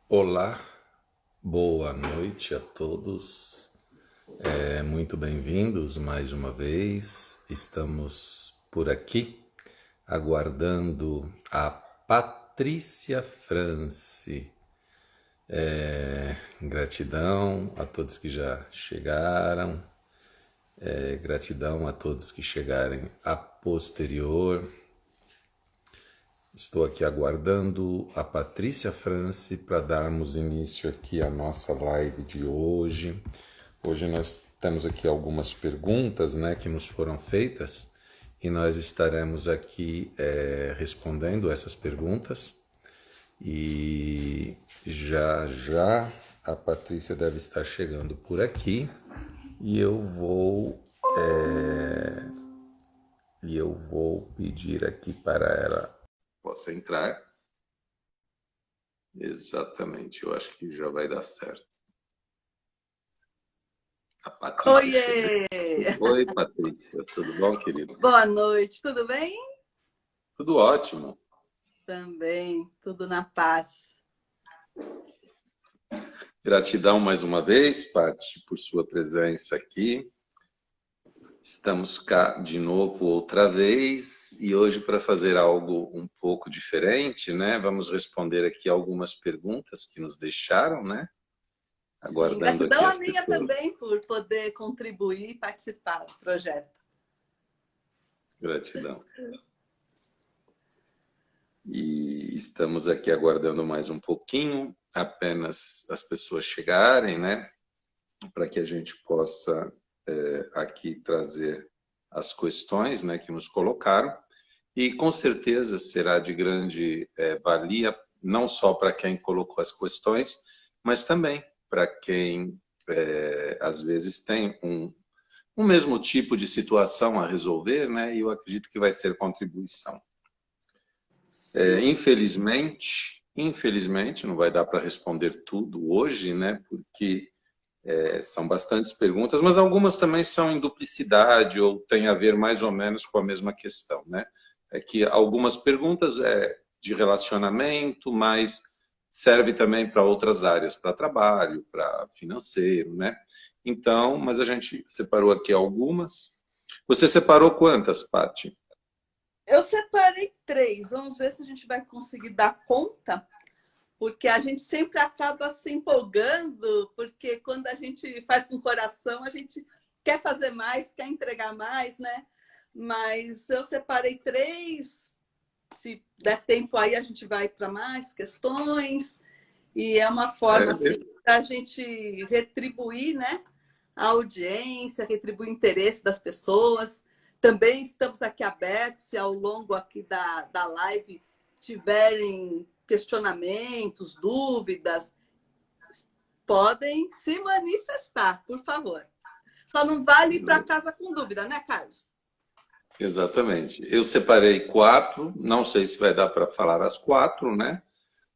Olá, boa noite a todos. Muito bem-vindos mais uma vez. Estamos por aqui aguardando a Patrícia France. Gratidão a todos que já chegaram, gratidão a todos que chegarem a posterior. Estou aqui aguardando a Patrícia France para darmos início aqui à nossa live de hoje. Hoje nós temos aqui algumas perguntas, né, que nos foram feitas e nós estaremos aqui respondendo essas perguntas. E já já a Patrícia deve estar chegando por aqui e eu vou pedir aqui para ela. Possa entrar? Exatamente, eu acho que já vai dar certo. A Patrícia chegou. Oiê! Oi, Patrícia, tudo bom, querido? Boa noite, tudo bem? Tudo ótimo. Também, tudo na paz. Gratidão mais uma vez, Pati, por sua presença aqui. Estamos cá de novo outra vez e hoje para fazer algo um pouco diferente, né? Vamos responder aqui algumas perguntas que nos deixaram, né? Sim, Aguardando aqui gratidão a as minha pessoas. também por poder contribuir e participar do projeto. Gratidão. E estamos aqui aguardando mais um pouquinho, apenas as pessoas chegarem, né? Para que a gente possa aqui trazer as questões, né, que nos colocaram. E com certeza será de grande valia, não só para quem colocou as questões, mas também para quem às vezes tem um mesmo tipo de situação a resolver, né? E eu acredito que vai ser contribuição. Infelizmente, não vai dar para responder tudo hoje, né? Porque são bastantes perguntas, mas algumas também são em duplicidade ou têm a ver mais ou menos com a mesma questão, né? É que algumas perguntas de relacionamento, mas serve também para outras áreas, para trabalho, para financeiro, né? Então, mas a gente separou aqui algumas. Você separou quantas, Paty? Eu separei 3, vamos ver se a gente vai conseguir dar conta, porque a gente sempre acaba se empolgando, porque quando a gente faz com o coração, a gente quer fazer mais, quer entregar mais, né? Mas eu separei 3, se der tempo aí a gente vai para mais questões. E é uma forma assim, da gente retribuir, né, a audiência, retribuir o interesse das pessoas. Também estamos aqui abertos, se ao longo aqui da live tiverem questionamentos, dúvidas, podem se manifestar, por favor. Só não vale ir para casa com dúvida, né, Carlos? Exatamente. Eu separei 4, não sei se vai dar para falar as 4, né?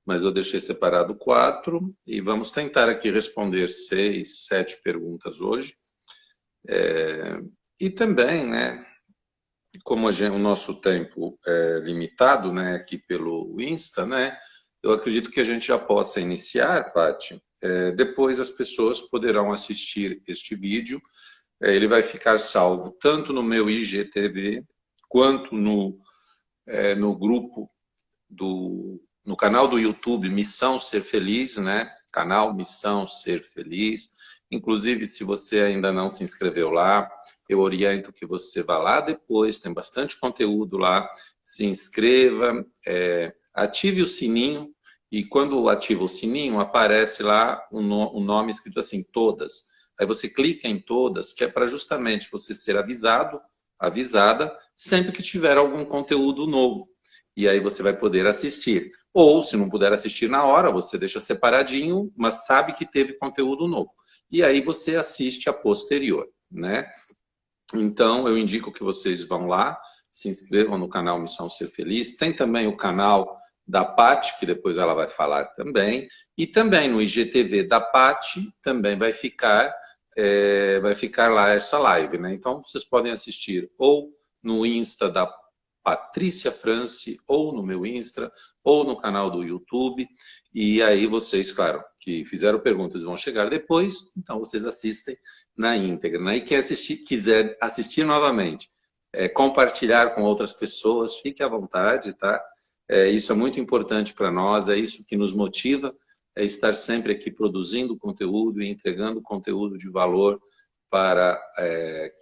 Mas eu deixei separado 4 e vamos tentar aqui responder 6, 7 perguntas hoje. E também, né, como o nosso tempo é limitado, né, aqui pelo Insta, né, eu acredito que a gente já possa iniciar, Paty. Depois as pessoas poderão assistir este vídeo. Ele vai ficar salvo tanto no meu IGTV quanto no grupo no canal do YouTube Missão Ser Feliz, né? Canal Missão Ser Feliz. Inclusive, se você ainda não se inscreveu lá, eu oriento que você vá lá depois, tem bastante conteúdo lá. Se inscreva, ative o sininho, e quando ativa o sininho, aparece lá um nome escrito assim, todas. Aí você clica em todas, que é para justamente você ser avisada, sempre que tiver algum conteúdo novo. E aí você vai poder assistir. Ou, se não puder assistir na hora, você deixa separadinho, mas sabe que teve conteúdo novo. E aí você assiste a posterior, né? Então, eu indico que vocês vão lá, se inscrevam no canal Missão Ser Feliz. Tem também o canal da Paty, que depois ela vai falar também. E também no IGTV da Paty também vai ficar lá essa live, né? Então, vocês podem assistir ou no Insta Patrícia France, ou no meu Insta, ou no canal do YouTube. E aí vocês, claro, que fizeram perguntas vão chegar depois, então vocês assistem na íntegra, né? E quem quiser assistir novamente, compartilhar com outras pessoas, fique à vontade, tá? Isso é muito importante para nós, é isso que nos motiva, é estar sempre aqui produzindo conteúdo e entregando conteúdo de valor para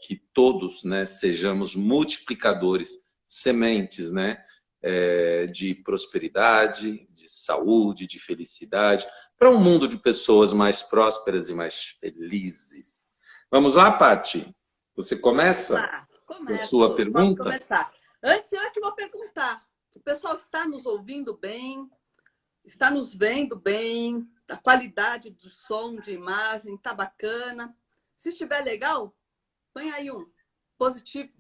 que todos, né, sejamos multiplicadores, sementes, né, de prosperidade, de saúde, de felicidade, para um mundo de pessoas mais prósperas e mais felizes. Vamos lá, Paty? Você começa com a sua Posso pergunta? começar. Antes, eu é que vou perguntar. O pessoal está nos ouvindo bem? Está nos vendo bem? A qualidade do som, de imagem, está bacana? Se estiver legal, põe aí um positivo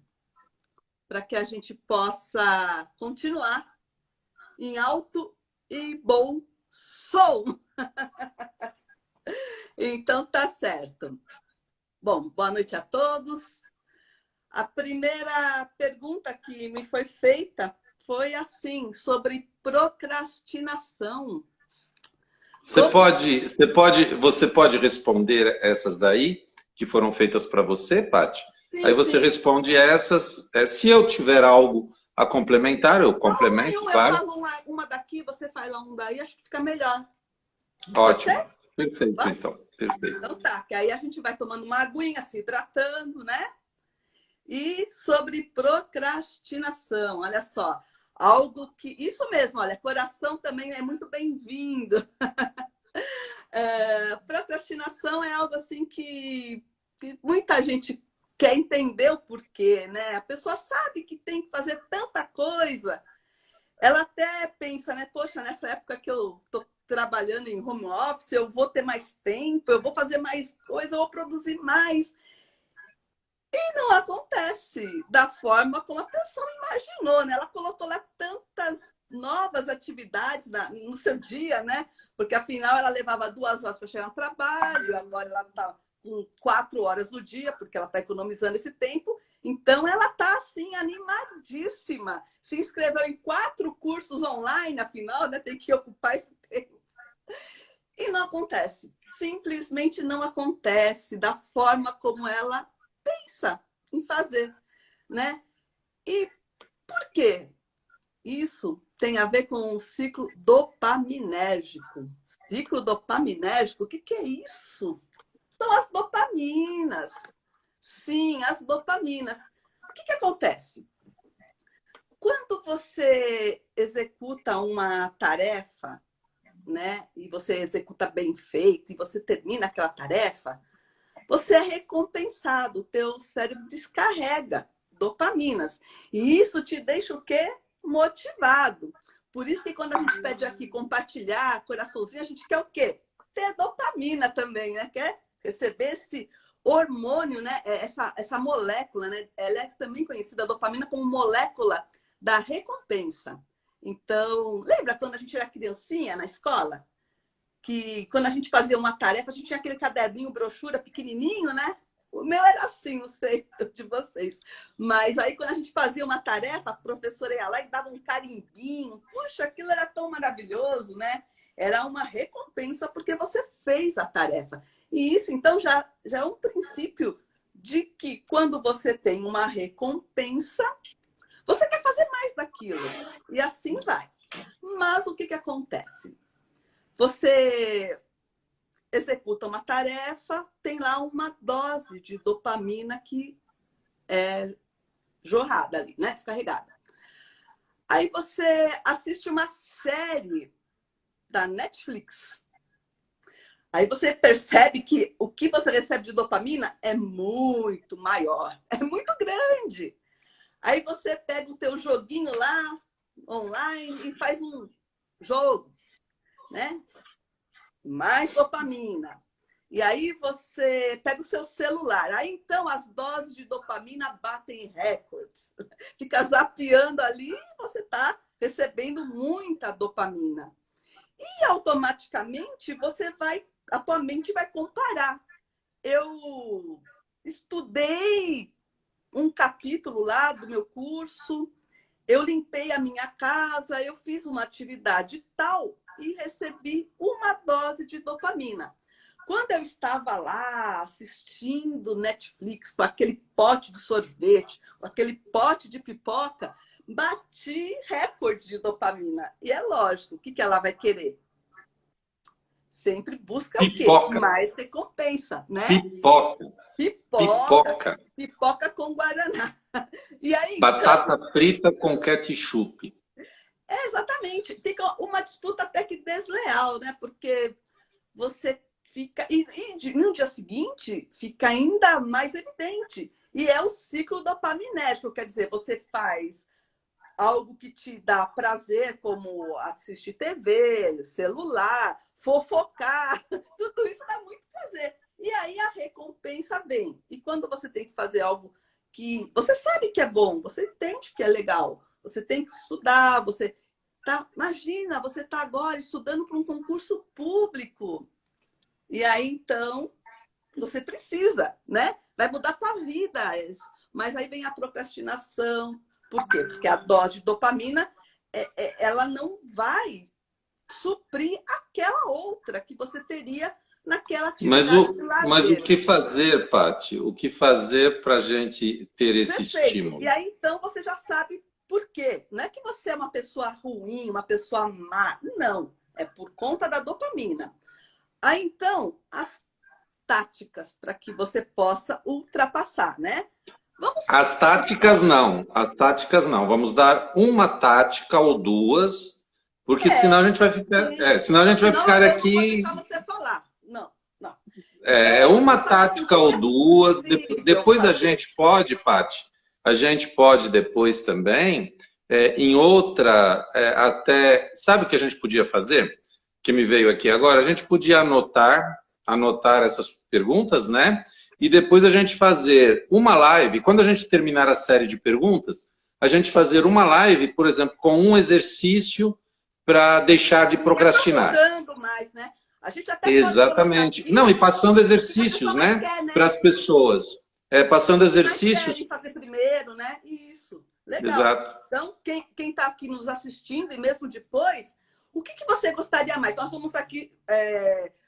para que a gente possa continuar em alto e bom som. Então, tá certo. Bom, boa noite a todos. A primeira pergunta que me foi feita foi assim, sobre procrastinação. Você pode responder essas daí, que foram feitas para você, Paty? Sim, Aí você responde essas. Se eu tiver algo a complementar, eu complemento, claro. Eu falo uma daqui, você faz um daí, acho que fica melhor. Ótimo. Perfeito, então. Perfeito. Então tá, que aí a gente vai tomando uma aguinha, se hidratando, né? E sobre procrastinação, olha só. Algo que... Isso mesmo, olha, coração também é muito bem-vindo. Procrastinação é algo assim que muita gente quer entender o porquê, né? A pessoa sabe que tem que fazer tanta coisa. Ela até pensa, né? Poxa, nessa época que eu tô trabalhando em home office, eu vou ter mais tempo, eu vou fazer mais coisa, eu vou produzir mais. E não acontece da forma como a pessoa imaginou, né? Ela colocou lá tantas novas atividades no seu dia, né? Porque afinal ela levava 2 horas para chegar no trabalho, agora ela está com 4 horas no dia, porque ela está economizando esse tempo. Então ela está assim animadíssima. Se inscreveu em 4 cursos online, afinal, né? Tem que ocupar esse tempo. E não acontece. Simplesmente não acontece da forma como ela pensa em fazer, né? E por quê? Isso tem a ver com o ciclo dopaminérgico. Ciclo dopaminérgico, o que é isso? São as dopaminas. Sim, as dopaminas. O que acontece? Quando você executa uma tarefa, né? E você executa bem feito, e você termina aquela tarefa, você é recompensado, o teu cérebro descarrega dopaminas. E isso te deixa o quê? Motivado. Por isso que quando a gente pede aqui compartilhar, coraçãozinho, a gente quer o quê? Ter dopamina também, né? Quer receber esse hormônio, né? Essa molécula, né? Ela é também conhecida, a dopamina, como molécula da recompensa. Então, lembra quando a gente era criancinha na escola? Que quando a gente fazia uma tarefa, a gente tinha aquele caderninho, brochura pequenininho, né? O meu era assim, não sei de vocês. Mas aí, quando a gente fazia uma tarefa, a professora ia lá e dava um carimbinho. Puxa, aquilo era tão maravilhoso, né? Era uma recompensa porque você fez a tarefa. E isso, então, já é um princípio de que quando você tem uma recompensa, você quer fazer mais daquilo. E assim vai. Mas o que acontece? Você executa uma tarefa, tem lá uma dose de dopamina que é jorrada ali, né? Descarregada. Aí você assiste uma série da Netflix. Aí você percebe que o que você recebe de dopamina é muito maior, é muito grande. Aí você pega o teu joguinho lá, online, e faz um jogo, né? Mais dopamina. E aí você pega o seu celular. Aí então as doses de dopamina batem recordes. Fica zapeando ali e você está recebendo muita dopamina. E automaticamente a tua mente vai comparar. Eu estudei um capítulo lá do meu curso eu limpei a minha casa, eu fiz uma atividade tal e recebi uma dose de dopamina. Quando eu estava lá assistindo Netflix com aquele pote de sorvete, com aquele pote de pipoca, bati recordes de dopamina. E é lógico, o que ela vai querer? Sempre busca o quê? Pipoca. Mais recompensa, né? Pipoca. Pipoca. Pipoca com guaraná. E aí, batata então, frita com ketchup. exatamente. Fica uma disputa até que desleal, né? Porque você fica... E no dia seguinte, fica ainda mais evidente. E é o ciclo dopaminérgico. Quer dizer, você faz algo que te dá prazer, como assistir TV, celular, fofocar, tudo isso dá muito prazer. E aí a recompensa vem. E quando você tem que fazer algo que você sabe que é bom, você entende que é legal, você tem que estudar, você tá, imagina, você está agora estudando para um concurso público. E aí, então, você precisa, né? Vai mudar a tua vida. Mas aí vem a procrastinação. Por quê? Porque a dose de dopamina, ela não vai suprir aquela outra que você teria naquela atividade de lazer. Mas o que fazer, Paty? O que fazer para a gente ter esse Perfeito. estímulo? E aí, então, você já sabe por quê. Não é que você é uma pessoa ruim, uma pessoa má. Não. É por conta da dopamina. Aí, então, as táticas para que você possa ultrapassar, né? As táticas não. As táticas não. Vamos dar uma tática ou duas, porque senão a gente vai ficar, senão a gente vai ficar aqui. Não vou deixar você falar. Não, não. É uma tática ou duas. Depois a gente pode, Paty, a gente pode depois também, em outra, até... Sabe o que a gente podia fazer? Que me veio aqui agora? A gente podia anotar essas perguntas, né? E depois a gente fazer uma live. Quando a gente terminar a série de perguntas, a gente fazer uma live, por exemplo, com um exercício para deixar de procrastinar. Mais, né? A gente até exatamente. Pode não, e passando exercícios, né? Para as pessoas. Passando exercícios. Fazer primeiro, né? Isso. Legal. Exato. Então, quem está aqui nos assistindo e mesmo depois, o que você gostaria mais? Nós somos aqui,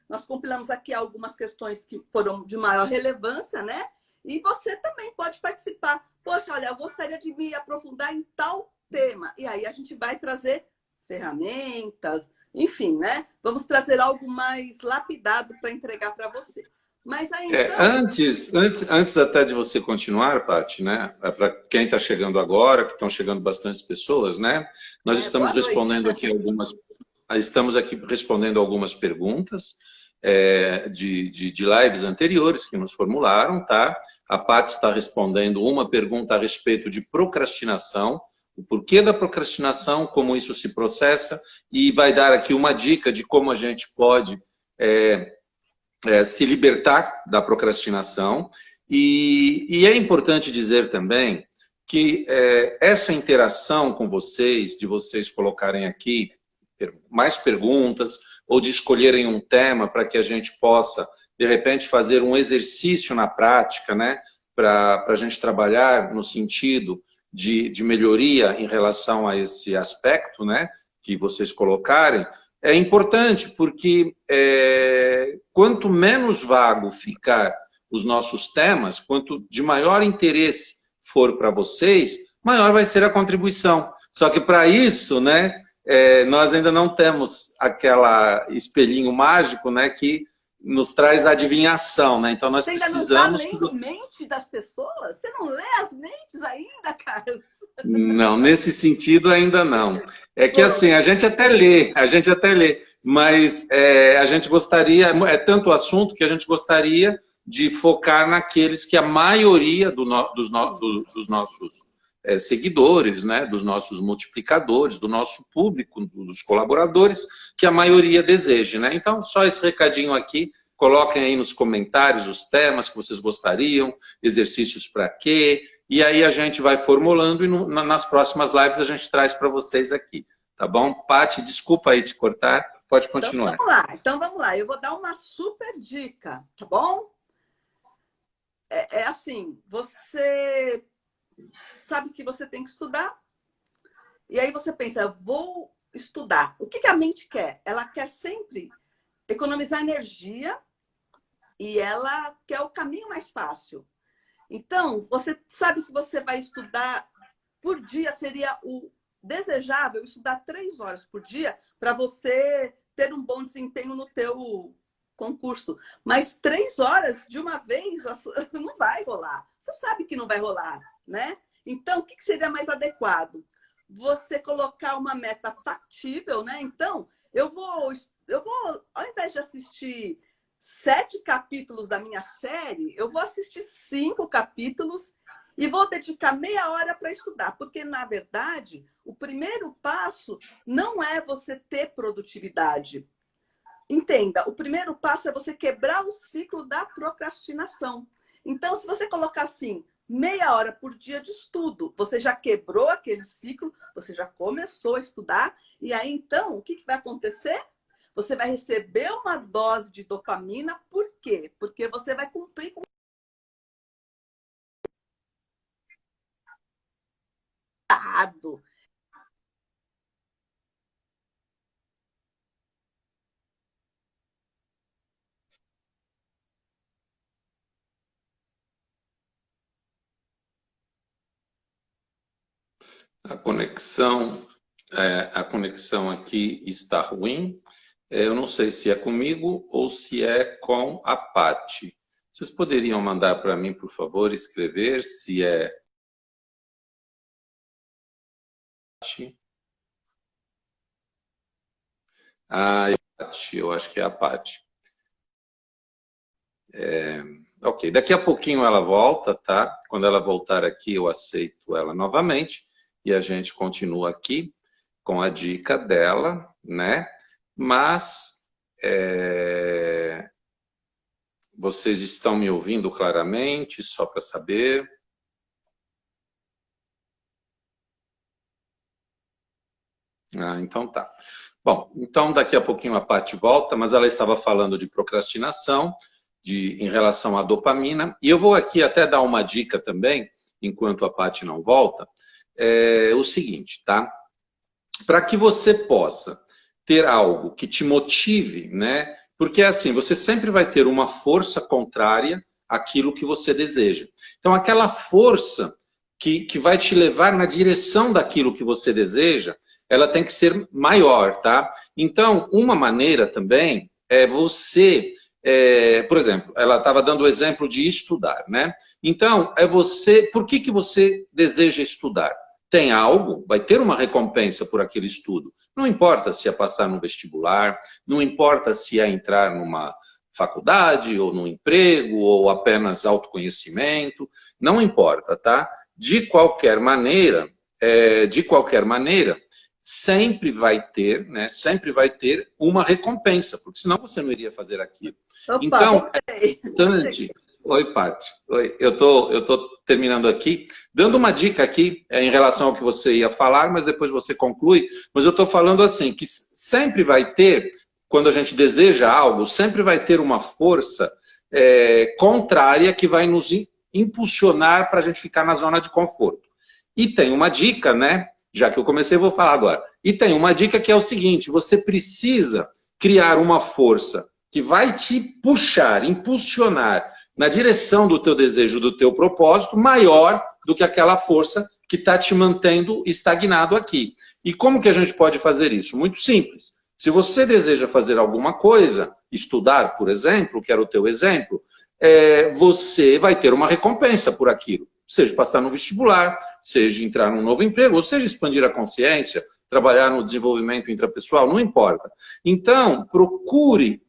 nós compilamos aqui algumas questões que foram de maior relevância, né? E você também pode participar. Poxa, olha, eu gostaria de me aprofundar em tal tema. E aí a gente vai trazer ferramentas, enfim, né? Vamos trazer algo mais lapidado para entregar para você. Mas aí, então... antes até de você continuar, Paty, né? Para quem está chegando agora, que estão chegando bastantes pessoas, né? Nós estamos respondendo aqui algumas perguntas de lives anteriores que nos formularam, tá? A Paty está respondendo uma pergunta a respeito de procrastinação, o porquê da procrastinação, como isso se processa, e vai dar aqui uma dica de como a gente pode se libertar da procrastinação. E é importante dizer também que essa interação com vocês, de vocês colocarem aqui mais perguntas, ou de escolherem um tema para que a gente possa, de repente, fazer um exercício na prática, né? Para a gente trabalhar no sentido de melhoria em relação a esse aspecto, né? Que vocês colocarem, é importante, porque quanto menos vago ficar os nossos temas, quanto de maior interesse for para vocês, maior vai ser a contribuição. Só que para isso, né, nós ainda não temos aquela espelhinho mágico, né, que nos traz adivinhação, né? Então nós precisamos... Você ainda não está lendo mente das pessoas? Você não lê as mentes ainda, Carlos? Não, nesse sentido ainda não. É que assim, a gente até lê, mas a gente gostaria, é tanto o assunto que a gente gostaria de focar naqueles que a maioria dos nossos seguidores, né, dos nossos multiplicadores, do nosso público, dos colaboradores, que a maioria deseje, né? Então, só esse recadinho aqui, coloquem aí nos comentários os temas que vocês gostariam, exercícios para quê, e aí a gente vai formulando e nas próximas lives a gente traz para vocês aqui, tá bom? Paty, desculpa aí te cortar, pode continuar. Então vamos lá, eu vou dar uma super dica, tá bom? Assim, você sabe que você tem que estudar, E aí você pensa, vou estudar. O que a mente quer? Ela quer sempre economizar energia e ela quer o caminho mais fácil. Então, você sabe que você vai estudar por dia, seria o desejável estudar 3 horas por dia para você ter um bom desempenho no teu concurso. Mas 3 horas de uma vez não vai rolar. Você sabe que não vai rolar, né? Então, o que seria mais adequado? Você colocar uma meta factível, né? Então, eu vou, ao invés de assistir 7 capítulos da minha série, eu vou assistir 5 capítulos e vou dedicar meia hora para estudar. Porque, na verdade, o primeiro passo não é você ter produtividade. Entenda, o primeiro passo é você quebrar o ciclo da procrastinação. Então, se você colocar assim, meia hora por dia de estudo, você já quebrou aquele ciclo, você já começou a estudar, e aí, então, o que vai acontecer? Você vai receber uma dose de dopamina, por quê? Porque você vai cumprir com o A conexão aqui está ruim. Eu não sei se é comigo ou se é com a Paty. Vocês poderiam mandar para mim, por favor, escrever se é Paty? Paty, eu acho que é a Paty. Ok, daqui a pouquinho ela volta, tá? Quando ela voltar aqui, eu aceito ela novamente e a gente continua aqui com a dica dela, né? Mas vocês estão me ouvindo claramente, só para saber? Então tá. Bom, então daqui a pouquinho a Paty volta, mas ela estava falando de procrastinação, em relação à dopamina, e eu vou aqui até dar uma dica também, enquanto a Paty não volta, o seguinte, tá? Para que você possa ter algo que te motive, né? Porque assim, você sempre vai ter uma força contrária àquilo que você deseja. Então, aquela força que vai te levar na direção daquilo que você deseja, ela tem que ser maior, tá? Então, uma maneira também é você, por exemplo, ela estava dando o exemplo de estudar, né? Então, por que você deseja estudar? Tem algo, vai ter uma recompensa por aquele estudo. Não importa se é passar no vestibular, não importa se é entrar numa faculdade, ou num emprego, ou apenas autoconhecimento, não importa, tá? De qualquer maneira, sempre vai ter, né? Sempre vai ter uma recompensa, porque senão você não iria fazer aquilo. Opa, então, é importante. Oi, Paty. Oi, eu tô terminando aqui, dando uma dica aqui em relação ao que você ia falar, mas depois você conclui. Mas eu estou falando assim, que sempre vai ter, quando a gente deseja algo, sempre vai ter uma força contrária que vai nos impulsionar para a gente ficar na zona de conforto. E tem uma dica, né? Já que eu comecei, eu vou falar agora. E tem uma dica que é o seguinte, você precisa criar uma força que vai te puxar, impulsionar na direção do teu desejo, do teu propósito, maior do que aquela força que está te mantendo estagnado aqui. E como que a gente pode fazer isso? Muito simples. Se você deseja fazer alguma coisa, estudar, por exemplo, que era o teu exemplo, você vai ter uma recompensa por aquilo. Seja passar no vestibular, seja entrar num novo emprego, ou seja expandir a consciência, trabalhar no desenvolvimento intrapessoal, não importa. Então, procure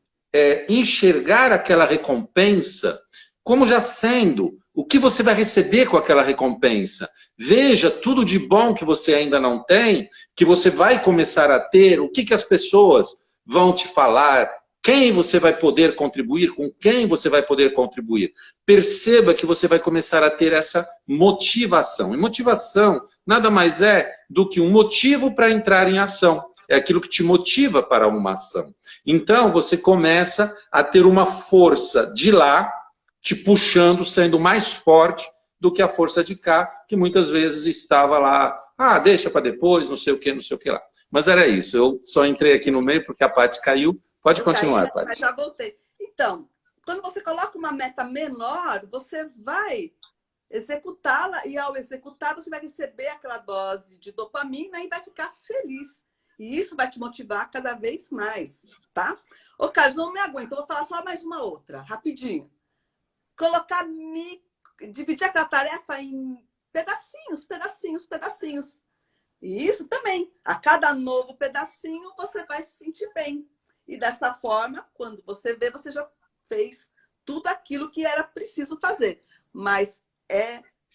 enxergar aquela recompensa como já sendo o que você vai receber com aquela recompensa. Veja tudo de bom que você ainda não tem, que você vai começar a ter, o que as pessoas vão te falar, quem você vai poder contribuir, com quem você vai poder contribuir. Perceba que você vai começar a ter essa motivação. E motivação nada mais é do que um motivo para entrar em ação. É aquilo que te motiva para uma ação. Então, você começa a ter uma força de lá, te puxando, sendo mais forte do que a força de cá, que muitas vezes estava lá Ah, deixa para depois, não sei o que, não sei o que lá. Mas era isso, eu só entrei aqui no meio porque a Paty caiu. Pode Eu caí, continuar, né? Mas Paty. já voltei. Então, quando você coloca uma meta menor, você vai executá-la e ao executar você vai receber aquela dose de dopamina e vai ficar feliz. E isso vai te motivar cada vez mais, tá? Ô, Carlos, não me aguento, eu vou falar só mais uma outra, rapidinho. Dividir aquela tarefa em pedacinhos, pedacinhos, pedacinhos. E isso também, a cada novo pedacinho você vai se sentir bem. E dessa forma, quando você vê, você já fez tudo aquilo que era preciso fazer. Mas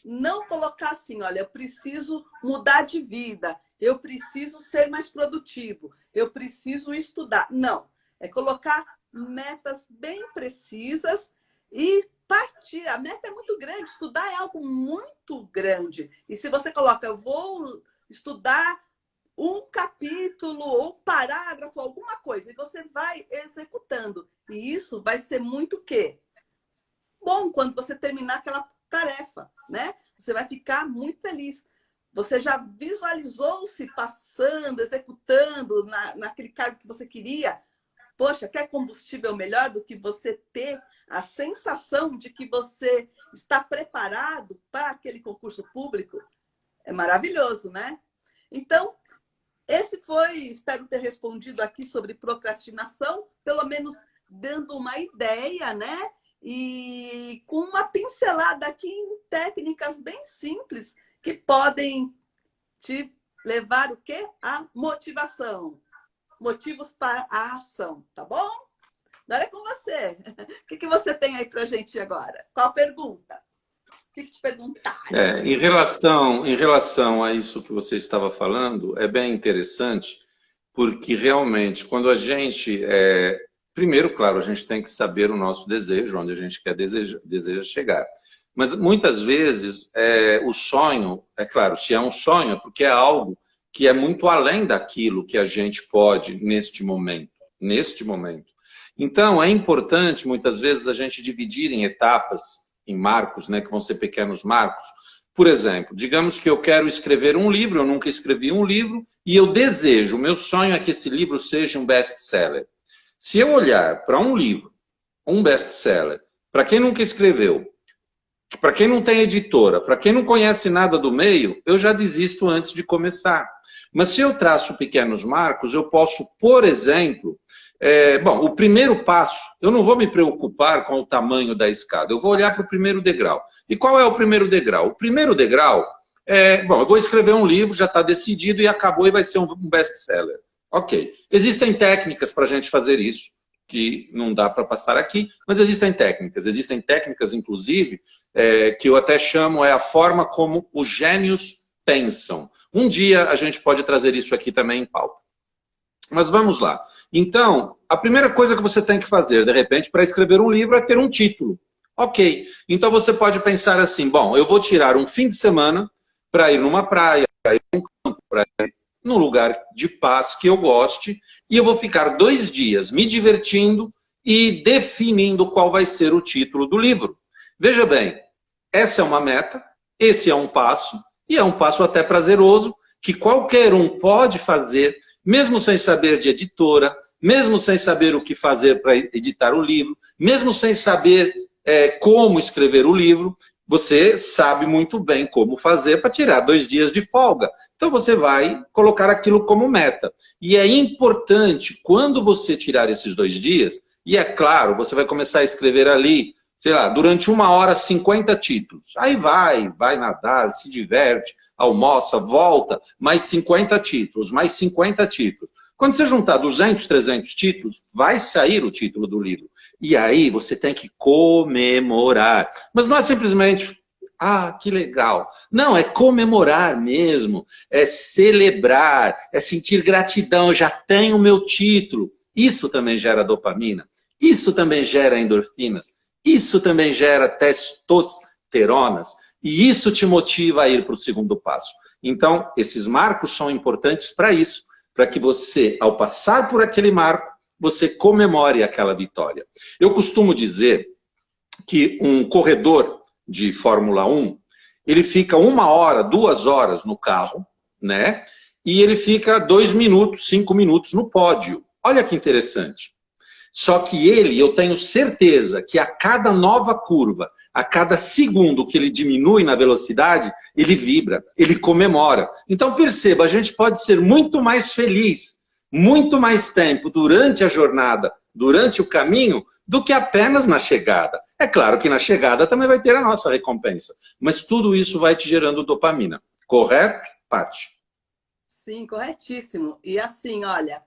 não colocar assim, olha, eu preciso mudar de vida, eu preciso ser mais produtivo, eu preciso estudar. Não, é colocar metas bem precisas e partir. A meta é muito grande, estudar é algo muito grande. E se você coloca, eu vou estudar um capítulo ou parágrafo, alguma coisa, e você vai executando. E isso vai ser muito o quê? Bom quando você terminar aquela tarefa, né? Você vai ficar muito feliz. Você já visualizou-se passando, executando naquele cargo que você queria. Poxa, quer combustível melhor do que você ter a sensação de que você está preparado para aquele concurso público? É maravilhoso, né? Então, esse foi, espero ter respondido aqui sobre procrastinação, pelo menos dando uma ideia, né? E com uma pincelada aqui em técnicas bem simples que podem te levar o quê? A motivação. Motivos para a ação, tá bom? Agora é com você. O que você tem aí para a gente agora? Qual a pergunta? O que te perguntaram? Em relação a isso que você estava falando, é bem interessante, porque realmente, quando a gente... primeiro, claro, a gente tem que saber o nosso desejo, onde a gente deseja chegar. Mas, muitas vezes, o sonho, é claro, se é um sonho, é porque é algo que é muito além daquilo que a gente pode neste momento. Neste momento. Então, é importante, muitas vezes, a gente dividir em etapas, em marcos, né, que vão ser pequenos marcos. Por exemplo, digamos que eu quero escrever um livro, eu nunca escrevi um livro, e eu desejo, o meu sonho é que esse livro seja um best-seller. Se eu olhar para um livro, um best-seller, para quem nunca escreveu, para quem não tem editora, para quem não conhece nada do meio, eu já desisto antes de começar. Mas se eu traço pequenos marcos, eu posso, por exemplo... bom, o primeiro passo, eu não vou me preocupar com o tamanho da escada, eu vou olhar para o primeiro degrau. E qual é o primeiro degrau? O primeiro degrau bom, eu vou escrever um livro, já está decidido e acabou e vai ser um best-seller. Ok. Existem técnicas para a gente fazer isso, que não dá para passar aqui, mas existem técnicas, inclusive, que eu até chamo a forma como os gênios pensam. Um dia a gente pode trazer isso aqui também em pauta. Mas vamos lá. Então, a primeira coisa que você tem que fazer, de repente, para escrever um livro é ter um título. Ok. Então você pode pensar assim, bom, eu vou tirar um fim de semana para ir numa praia, para ir num campo, para ir num lugar de paz que eu goste, e eu vou ficar 2 dias me divertindo e definindo qual vai ser o título do livro. Veja bem, essa é uma meta, esse é um passo, e é um passo até prazeroso, que qualquer um pode fazer, mesmo sem saber de editora, mesmo sem saber o que fazer para editar o livro, mesmo sem saber como escrever o livro, você sabe muito bem como fazer para tirar 2 dias de folga. Então você vai colocar aquilo como meta. E é importante, quando você tirar esses 2 dias, e é claro, você vai começar a escrever ali, sei lá, durante 1 hora, 50 títulos. Aí vai nadar, se diverte, almoça, volta, mais 50 títulos, mais 50 títulos. Quando você juntar 200, 300 títulos, vai sair o título do livro. E aí você tem que comemorar. Mas não é simplesmente, que legal. Não, é comemorar mesmo, é celebrar, é sentir gratidão, já tenho o meu título. Isso também gera dopamina, isso também gera endorfinas, isso também gera testosteronas, e isso te motiva a ir para o segundo passo. Então, esses marcos são importantes para isso, para que você, ao passar por aquele marco, você comemore aquela vitória. Eu costumo dizer que um corredor de Fórmula 1, ele fica 1 hora, 2 horas no carro, né? E ele fica 2 minutos, 5 minutos no pódio. Olha que interessante. Só que ele, eu tenho certeza que a cada nova curva, a cada segundo que ele diminui na velocidade, ele vibra, ele comemora. Então perceba, a gente pode ser muito mais feliz, muito mais tempo durante a jornada, durante o caminho, do que apenas na chegada. É claro que na chegada também vai ter a nossa recompensa, mas tudo isso vai te gerando dopamina. Correto, Paty? Sim, corretíssimo. E assim, olha,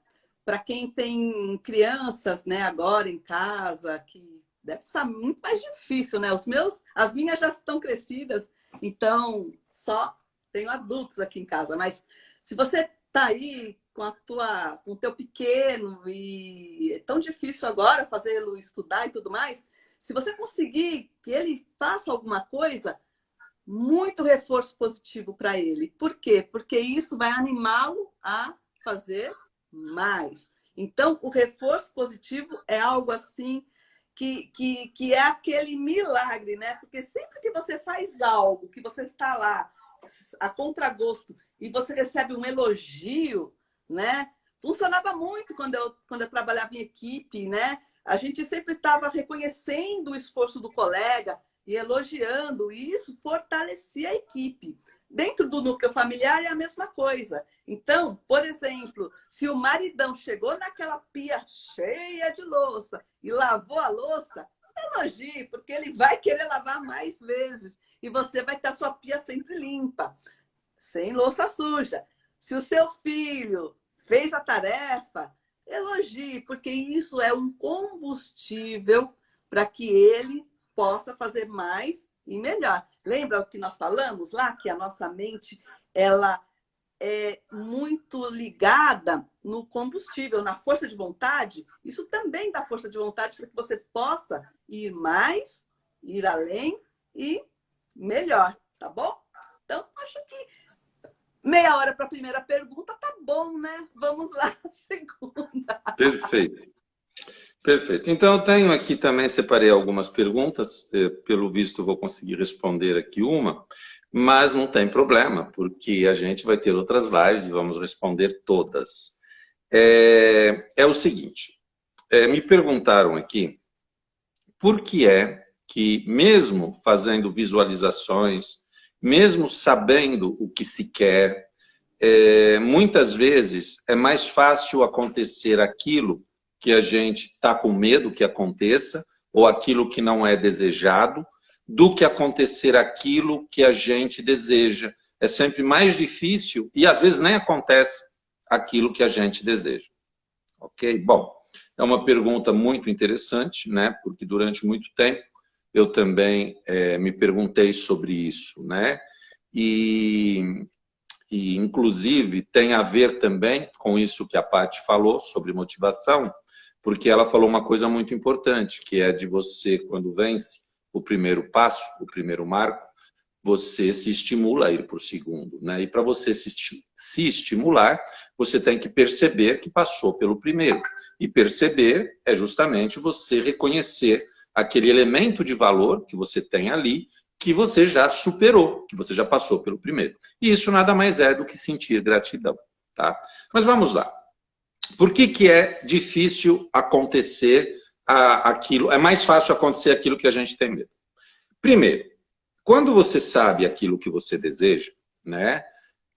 para quem tem crianças, né, agora em casa, que deve ser muito mais difícil, né? As minhas já estão crescidas, então só tenho adultos aqui em casa. Mas se você tá aí com o teu pequeno e é tão difícil agora fazê-lo estudar e tudo mais, se você conseguir que ele faça alguma coisa, muito reforço positivo para ele. Por quê? Porque isso vai animá-lo a fazer mais. Então, o reforço positivo é algo assim que é aquele milagre, né? Porque sempre que você faz algo, que você está lá a contragosto e você recebe um elogio, né? Funcionava muito quando eu trabalhava em equipe, né? A gente sempre estava reconhecendo o esforço do colega e elogiando, e isso fortalecia a equipe. Dentro do núcleo familiar é a mesma coisa. Então, por exemplo, se o maridão chegou naquela pia cheia de louça e lavou a louça, elogie, porque ele vai querer lavar mais vezes. E você vai ter a sua pia sempre limpa, sem louça suja. Se o seu filho fez a tarefa, elogie, porque isso é um combustível para que ele possa fazer mais e melhor. Lembra o que nós falamos lá? Que a nossa mente, ela é muito ligada no combustível, na força de vontade. Isso também dá força de vontade para que você possa ir mais, ir além e melhor, tá bom? Então, acho que meia hora para a primeira pergunta tá bom, né? Vamos lá, segunda. Perfeito. Perfeito. Então, eu tenho aqui também, separei algumas perguntas, pelo visto vou conseguir responder aqui uma, mas não tem problema, porque a gente vai ter outras lives e vamos responder todas. É o seguinte, me perguntaram aqui, por que é que mesmo fazendo visualizações, mesmo sabendo o que se quer, muitas vezes é mais fácil acontecer aquilo que a gente está com medo que aconteça, ou aquilo que não é desejado, do que acontecer aquilo que a gente deseja. É sempre mais difícil e às vezes nem acontece aquilo que a gente deseja. Ok? Bom, é uma pergunta muito interessante, né? Porque durante muito tempo eu também me perguntei sobre isso, né? E inclusive tem a ver também com isso que a Paty falou sobre motivação, porque ela falou uma coisa muito importante, que é de você, quando vence o primeiro passo, o primeiro marco, você se estimula a ir para o segundo, né? E para você se estimular, você tem que perceber que passou pelo primeiro. E perceber é justamente você reconhecer aquele elemento de valor que você tem ali, que você já superou, que você já passou pelo primeiro. E isso nada mais é do que sentir gratidão, tá? Mas vamos lá. Por que é difícil acontecer aquilo? É mais fácil acontecer aquilo que a gente tem medo. Primeiro, quando você sabe aquilo que você deseja, né?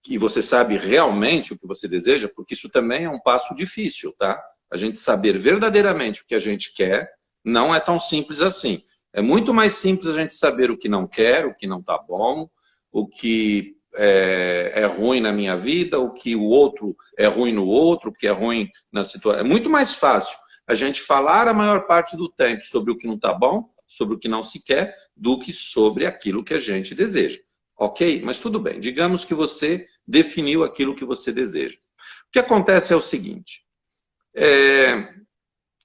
E você sabe realmente o que você deseja, porque isso também é um passo difícil, tá? A gente saber verdadeiramente o que a gente quer não é tão simples assim. É muito mais simples a gente saber o que não quer, o que não tá bom, o que é ruim na minha vida, o que o outro é ruim no outro, o que é ruim na situação. É muito mais fácil a gente falar a maior parte do tempo sobre o que não está bom, sobre o que não se quer, do que sobre aquilo que a gente deseja. Ok? Mas tudo bem, digamos que você definiu aquilo que você deseja. O que acontece é o seguinte,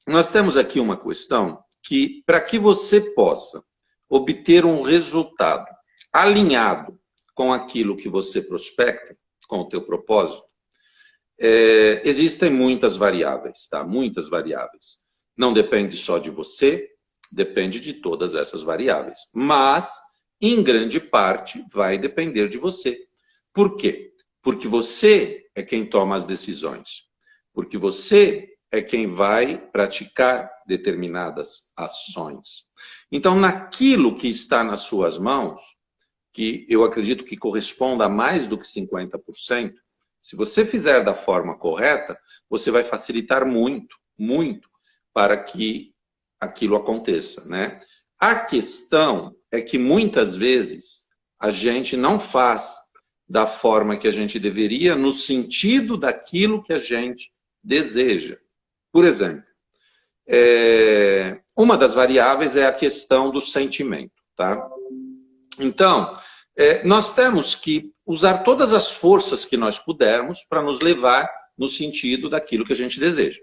nós temos aqui uma questão que, para que você possa obter um resultado alinhado com aquilo que você prospecta, com o teu propósito, existem muitas variáveis, tá? Muitas variáveis. Não depende só de você, depende de todas essas variáveis. Mas, em grande parte, vai depender de você. Por quê? Porque você é quem toma as decisões. Porque você é quem vai praticar determinadas ações. Então, naquilo que está nas suas mãos, que eu acredito que corresponda a mais do que 50%, se você fizer da forma correta, você vai facilitar muito, muito, para que aquilo aconteça, né? A questão é que muitas vezes a gente não faz da forma que a gente deveria, no sentido daquilo que a gente deseja. Por exemplo, uma das variáveis é a questão do sentimento, tá? Então, nós temos que usar todas as forças que nós pudermos para nos levar no sentido daquilo que a gente deseja.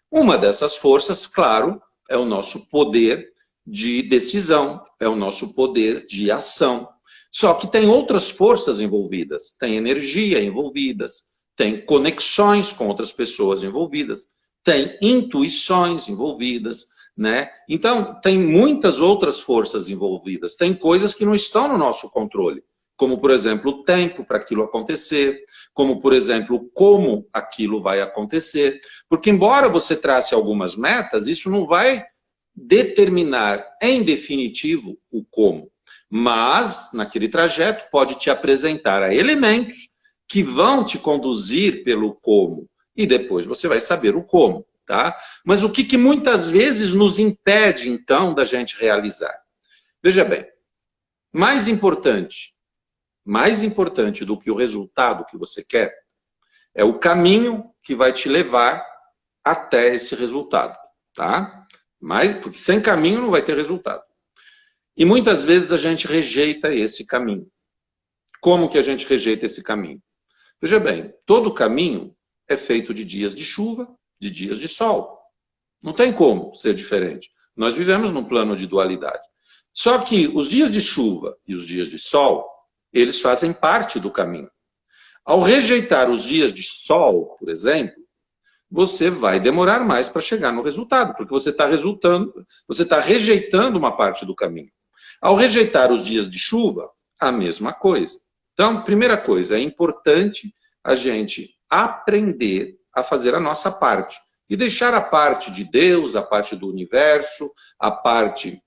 Uma dessas forças, claro, é o nosso poder de decisão, é o nosso poder de ação. Só que tem outras forças envolvidas, tem energia envolvidas, tem conexões com outras pessoas envolvidas, tem intuições envolvidas, né? Então, tem muitas outras forças envolvidas, tem coisas que não estão no nosso controle, como, por exemplo, o tempo para aquilo acontecer, como, por exemplo, como aquilo vai acontecer, porque embora você trace algumas metas, isso não vai determinar em definitivo o como, mas naquele trajeto pode te apresentar elementos que vão te conduzir pelo como, e depois você vai saber o como, tá? Mas o que muitas vezes nos impede, então, da gente realizar? Veja bem, mais importante do que o resultado que você quer, é o caminho que vai te levar até esse resultado, tá? Porque sem caminho não vai ter resultado. E muitas vezes a gente rejeita esse caminho. Como que a gente rejeita esse caminho? Veja bem, todo caminho é feito de dias de chuva, de dias de sol. Não tem como ser diferente. Nós vivemos num plano de dualidade. Só que os dias de chuva e os dias de sol, eles fazem parte do caminho. Ao rejeitar os dias de sol, por exemplo, você vai demorar mais para chegar no resultado, porque você está rejeitando uma parte do caminho. Ao rejeitar os dias de chuva, a mesma coisa. Então, primeira coisa, é importante a gente aprender a fazer a nossa parte. E deixar a parte de Deus, a parte do universo, a parte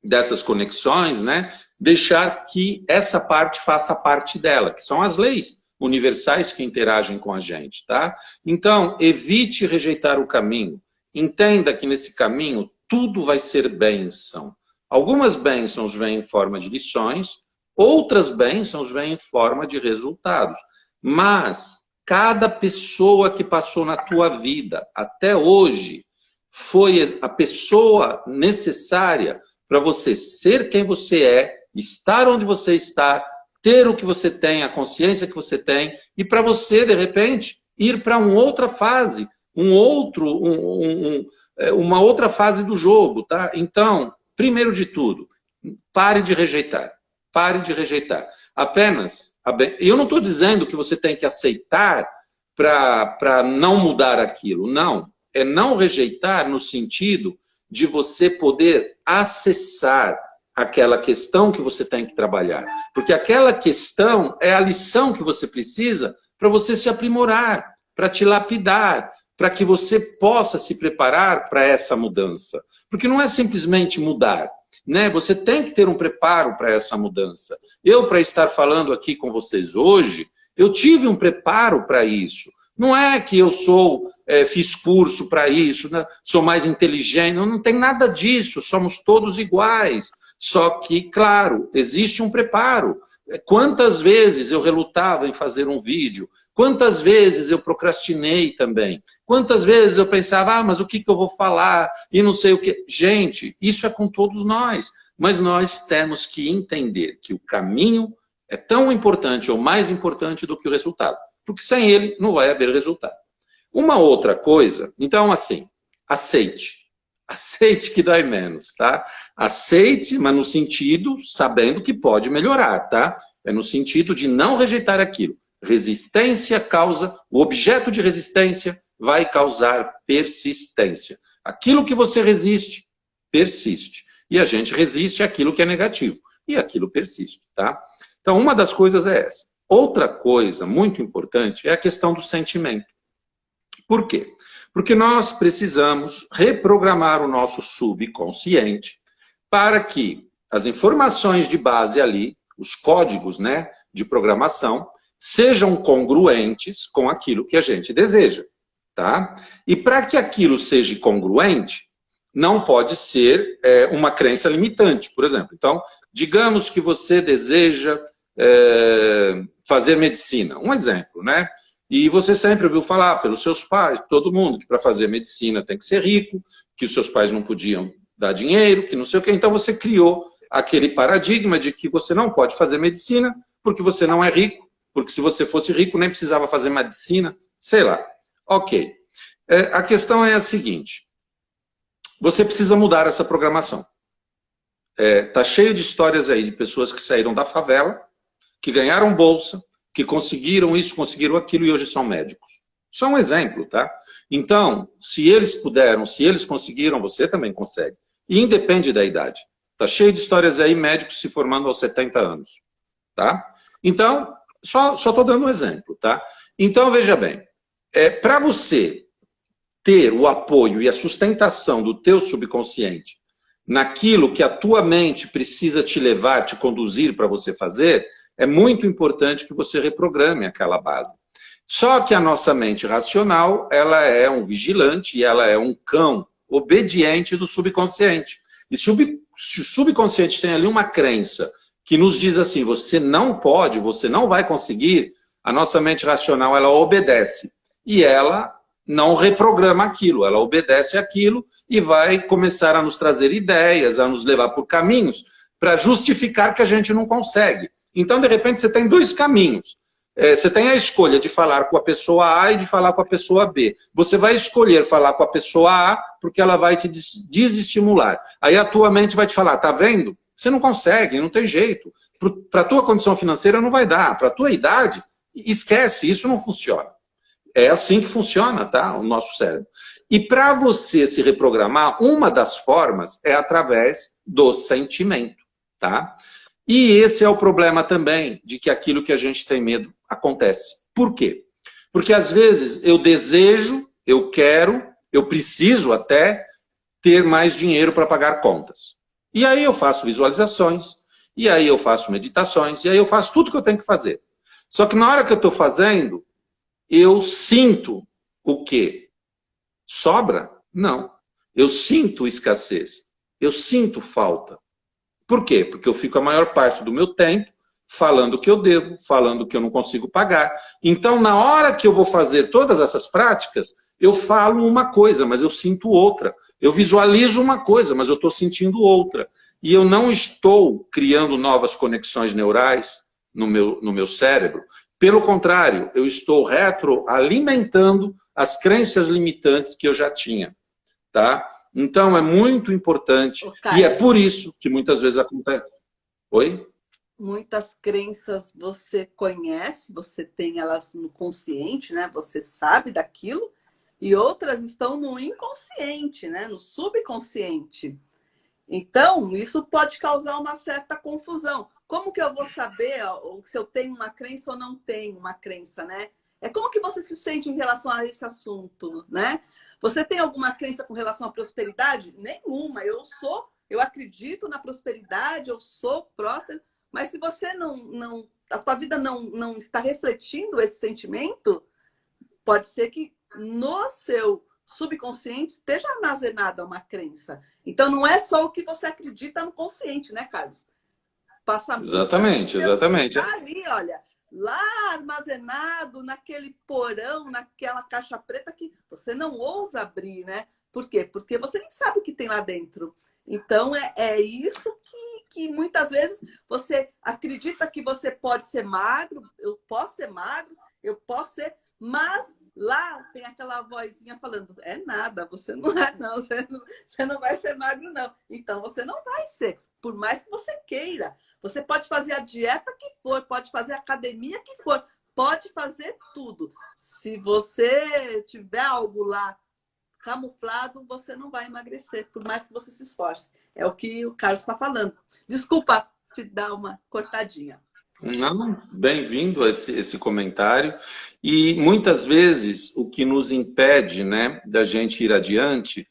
dessas conexões, né? Deixar que essa parte faça parte dela, que são as leis universais que interagem com a gente, tá? Então, evite rejeitar o caminho. Entenda que nesse caminho tudo vai ser bênção. Algumas bênçãos vêm em forma de lições, outras bênçãos vêm em forma de resultados. Mas cada pessoa que passou na tua vida até hoje foi a pessoa necessária para você ser quem você é, estar onde você está, ter o que você tem, a consciência que você tem, e para você, de repente, ir para uma outra fase, uma outra fase do jogo, tá? Então, primeiro de tudo, pare de rejeitar. Pare de rejeitar. Apenas, eu não estou dizendo que você tem que aceitar para não mudar aquilo. Não. É não rejeitar no sentido de você poder acessar aquela questão que você tem que trabalhar. Porque aquela questão é a lição que você precisa para você se aprimorar, para te lapidar, para que você possa se preparar para essa mudança. Porque não é simplesmente mudar, né? Você tem que ter um preparo para essa mudança. Eu, para estar falando aqui com vocês hoje, eu tive um preparo para isso. Não é que eu fiz curso para isso, né? Sou mais inteligente, não tem nada disso, somos todos iguais. Só que, claro, existe um preparo. Quantas vezes eu relutava em fazer um vídeo? Quantas vezes eu procrastinei também? Quantas vezes eu pensava, mas o que eu vou falar? E não sei o que. Gente, isso é com todos nós. Mas nós temos que entender que o caminho é tão importante ou mais importante do que o resultado. Porque sem ele não vai haver resultado. Uma outra coisa, então assim, aceite. Aceite que dói menos, tá? Aceite, mas no sentido, sabendo que pode melhorar, tá? É no sentido de não rejeitar aquilo. Resistência causa, o objeto de resistência vai causar persistência. Aquilo que você resiste, persiste. E a gente resiste àquilo que é negativo. E aquilo persiste, tá? Então, uma das coisas é essa. Outra coisa muito importante é a questão do sentimento. Por quê? Porque nós precisamos reprogramar o nosso subconsciente para que as informações de base ali, os códigos, né, de programação, sejam congruentes com aquilo que a gente deseja. Tá? E para que aquilo seja congruente, não pode ser uma crença limitante, por exemplo. Então, digamos que você deseja fazer medicina, um exemplo, né? E você sempre ouviu falar pelos seus pais, todo mundo, que para fazer medicina tem que ser rico, que os seus pais não podiam dar dinheiro, que não sei o quê. Então você criou aquele paradigma de que você não pode fazer medicina porque você não é rico, porque se você fosse rico nem precisava fazer medicina, sei lá. Ok. A questão é a seguinte, você precisa mudar essa programação. Tá cheio de histórias aí de pessoas que saíram da favela, que ganharam bolsa, que conseguiram isso, conseguiram aquilo e hoje são médicos. Só um exemplo, tá? Então, se eles puderam, se eles conseguiram, você também consegue. E independe da idade. Tá cheio de histórias aí, médicos se formando aos 70 anos, tá? Então, só estou dando um exemplo, tá? Então, veja bem, para você ter o apoio e a sustentação do teu subconsciente naquilo que a tua mente precisa te levar, te conduzir para você fazer, é muito importante que você reprograme aquela base. Só que a nossa mente racional, ela é um vigilante e ela é um cão obediente do subconsciente. E se o subconsciente tem ali uma crença que nos diz assim, você não pode, você não vai conseguir, a nossa mente racional, ela obedece. E ela não reprograma aquilo, ela obedece aquilo e vai começar a nos trazer ideias, a nos levar por caminhos para justificar que a gente não consegue. Então, de repente, você tem dois caminhos. Você tem a escolha de falar com a pessoa A e de falar com a pessoa B. Você vai escolher falar com a pessoa A porque ela vai te desestimular. Aí a tua mente vai te falar, tá vendo? Você não consegue, não tem jeito. Para a tua condição financeira não vai dar. Para a tua idade, esquece, isso não funciona. É assim que funciona, tá? O nosso cérebro. E para você se reprogramar, uma das formas é através do sentimento, tá? E esse é o problema também, de que aquilo que a gente tem medo acontece. Por quê? Porque às vezes eu desejo, eu quero, eu preciso até ter mais dinheiro para pagar contas. E aí eu faço visualizações, e aí eu faço meditações, e aí eu faço tudo que eu tenho que fazer. Só que na hora que eu estou fazendo, eu sinto o quê? Sobra? Não. Eu sinto escassez. Eu sinto falta. Por quê? Porque eu fico a maior parte do meu tempo falando que eu devo, falando que eu não consigo pagar. Então, na hora que eu vou fazer todas essas práticas, eu falo uma coisa, mas eu sinto outra. Eu visualizo uma coisa, mas eu estou sentindo outra. E eu não estou criando novas conexões neurais no meu cérebro. Pelo contrário, eu estou retroalimentando as crenças limitantes que eu já tinha. Tá? Então, é muito importante. E é por isso que muitas vezes acontece. Oi? Muitas crenças você conhece, você tem elas no consciente, né? Você sabe daquilo. E outras estão no inconsciente, né? No subconsciente. Então, isso pode causar uma certa confusão. Como que eu vou saber se eu tenho uma crença ou não tenho uma crença, né? É como que você se sente em relação a esse assunto, né? Você tem alguma crença com relação à prosperidade? Nenhuma. Eu acredito na prosperidade, eu sou próspero, mas se você a tua vida não está refletindo esse sentimento, pode ser que no seu subconsciente esteja armazenada uma crença. Então, não é só o que você acredita no consciente, né, Carlos? Passa exatamente, exatamente. Tá ali, olha, lá armazenado naquele porão, naquela caixa preta que você não ousa abrir, né? Por quê? Porque você nem sabe o que tem lá dentro. Então, é isso que muitas vezes você acredita que você pode ser magro, eu posso ser magro, eu posso ser, mas lá tem aquela vozinha falando, é nada, você não é não, você não vai ser magro não. Então, você não vai ser, por mais que você queira. Você pode fazer a dieta que for, pode fazer a academia que for, pode fazer tudo. Se você tiver algo lá camuflado, você não vai emagrecer, por mais que você se esforce. É o que o Carlos está falando. Desculpa te dar uma cortadinha. Não, bem-vindo a esse comentário. E muitas vezes o que nos impede, né, da gente ir adiante